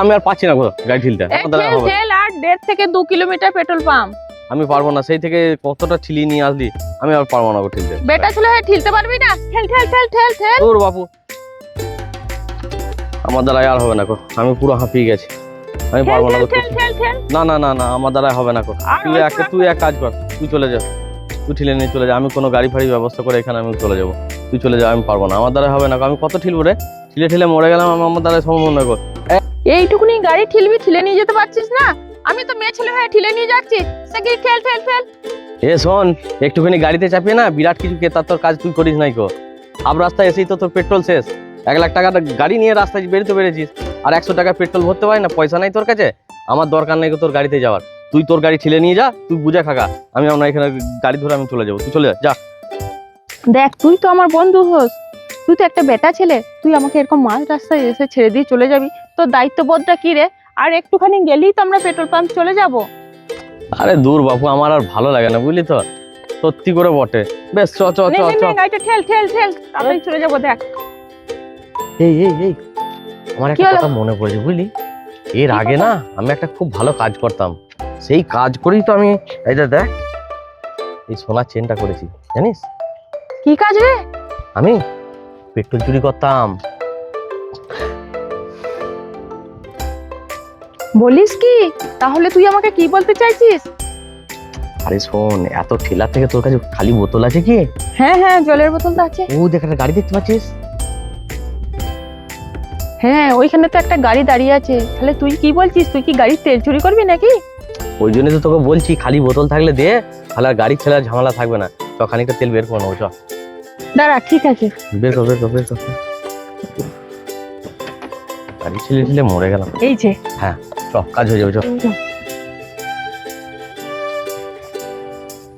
আমি আর পাচ্ছি না গো গাড়ি ঠেলতে, আমার দ্বারা হবে না। ঠেল আর 1.5 থেকে 2 কিলোমিটার পেট্রোল পাম্প। আমি পারবো না, সেই থেকে কতটা ঠেলিয়ে নিয়ে আসলি, আমি আর পারবো না গো ঠেলতে। বেটা ছেলে হয়ে ঠেলতে পারবি না? ঠেল ঠেল ঠেল ঠেল ঠেল। দূর বাপু, আমার দ্বারা আর হবে না গো, আমি পুরো হাঁপিয়ে গেছি, আমি পারবো না গো। ঠেল ঠেল ঠেল। না না না না, আমার দ্বারা হবে না গো। আর তুই এক কাজ কর, তুই চলে যা, তুই ঠেলে নিয়ে চলে যা। আমি কোনো গাড়ি ফাড়ি ব্যবস্থা করে এখানে আমি চলে যাবো, তুই চলে যা, আমি পারবো না, আমার দ্বারা হবে না গো। আমি কত ঠেলবো রে, ঠেলে ঠেলে মরে গেলাম, আমার দ্বারা সম্ভব না গো। এইটুকুনি গাড়ি ঠেলবি, ঠেলে নিয়ে যেতে পারছিস না? আমি তো মেয়ে ছেলে হয়ে ঠেলে নিয়ে যাচ্ছি, সে কি ঠেল ঠেল ঠেল। এ শোন, একটুখানি গাড়িতে চাপিয়ে না বিরাট কিছু কেতার তোর কাজ তুই করিস নাই গো। আব রাস্তায় এসেই তো তোর পেট্রোল শেষ, 1 লাখ টাকার গাড়ি নিয়ে রাস্তায় বেরোতে পেরেছিস, আর 100 টাকা পেট্রোল ভরতে পারি না, পয়সা নাই তোর কাছে। আমার দরকার নেই গো তোর গাড়িতে যাওয়ার, তুই তোর গাড়ি ঠেলে নিয়ে যা, তুই বুঝে খাকা। আমি আমরা এখানে গাড়ি ধরে আমি চলে যাবো, তুই চলে যা। দেখ, তুই তো আমার বন্ধু হোস, তুই তো একটা বেটা ছেলে, তুই আমাকে এরকম মাঝ রাস্তায় এসে ছেড়ে দিয়ে চলে যাবি? তোর দায়িত্ববোধটা কি রে? আর একটুখানি গেলেই তো আমরা পেট্রোল পাম্প চলে যাব। আরে দূর বাপু, আমার আর ভালো লাগে না বুঝলি তো, সত্যি করে বটে। বেশ চ চ চ চ। গাড়িটা ঠেল ঠেল ঠেল, তাড়াতাড়ি চলে যাবো। দেখ এই এই এই, আমার কি একটা হলো? কথা মনে পড়েছে বুঝলি, এর আগে না আমি একটা খুব ভালো কাজ করতাম, সেই কাজ করেই তো আমি এই যে দেখ এই সোনার চেনটা করেছি, জানিস? কি কাজ রে? আমি পেট্রোল চুরি করতাম। বলিস কি? তাহলে তুই আমাকে কি বলতে চাইছিস? আরে শোন, এত ঠেলা থেকে তোর কাছে খালি বোতল আছে কি? হ্যাঁ হ্যাঁ, জলের বোতল তো আছে। ও দেখ, একটা গাড়ি দেখতে পাচ্ছিস? হ্যাঁ, ওইখানে তো একটা গাড়ি দাঁড়িয়ে আছে। তাহলে তুই কি বলছিস? তুই কি গাড়ির তেল চুরি করবি নাকি? ওই জন্য তো তোকে বলছি, খালি বোতল থাকলে দে, তাহলে আর গাড়ি ছেড়ার ঝামেলা থাকবে না। চ খানিকটা তেল বের করে নেবো, চ দাঁড়া, ঠিক আছে। বের কর বের কর বের কর। গাড়ি ছেলে ছেলে মরে গেলাম। এই যে হ্যাঁ চ, কাজ হয়ে যাবে, চ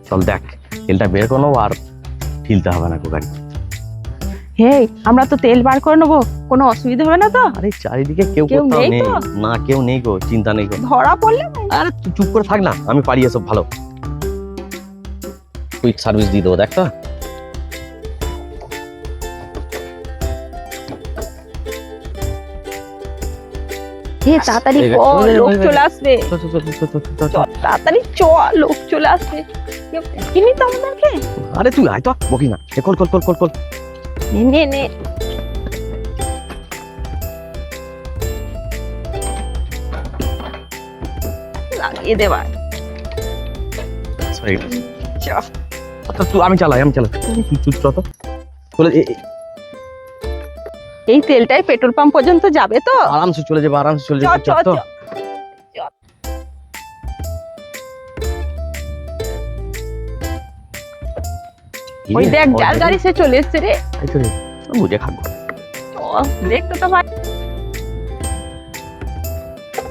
চল। দেখ তেলটা বের করে নেবো, আর ঠিলতে হবে না গো গাড়ি। হে, আমরা তো তেল বার করে নেবো, কোনো অসুবিধা হবে না তো? আরে চারিদিকে কেউ কেউ কোথাও নেই নেই, তো? না কেউ নেই গো, চিন্তা নেই গো। ধরা পড়লে? আরে তুই চুপ করে থাক না, আমি পারি এসব ভালো। কুইক সার্ভিস দিয়ে দেবো, দেখ তো। হে, তাড়াতাড়ি এই কর, এই লোক এই চলে আসবে। চ চ চ চ চ চ চ। চল, তাড়াতাড়ি চ, লোক চলে আসবে। কেউ চিনি তো আমাদেরকে। আরে তুই আয় তো, বকিস না। Call call call call call. নে নে নে। লাগিয়ে দেবার। সরি আচ্ছা, তুই আমি চালাই তুই তুই চ তো চলে। এই তেলটাই পেট্রোল পাম্প পর্যন্ত যাবে তো? আরামসে চলে যাবে, আরামসে চলে চ যাবে, চ চল তো। চ। ওই দেখ, জাল গাড়ি সে চলে এসছে রে। এই তো রে, বুঝে খাবো। দেখতে তো ভাই।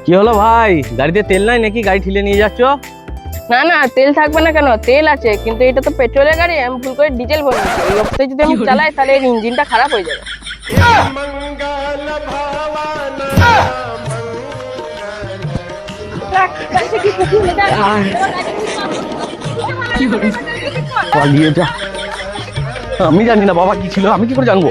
কি হলো ভাই, গাড়িতে তেল নাই নাকি? গাড়ি ঠেলে নিয়ে যাচ্ছ? না না, তেল থাকবে না কেন? তেল আছে, কিন্তু এটা তো পেট্রোলের গাড়ি, আমি ভুল করে ডিজেল ভরেছি। এই অবস্থায় যদি আমি চালাই তাহলে এর ইঞ্জিনটা খারাপ হয়ে যাবে। পালিয়ে যা। আমি জানি না বাবা কি ছিল, আমি কি করে জানবো?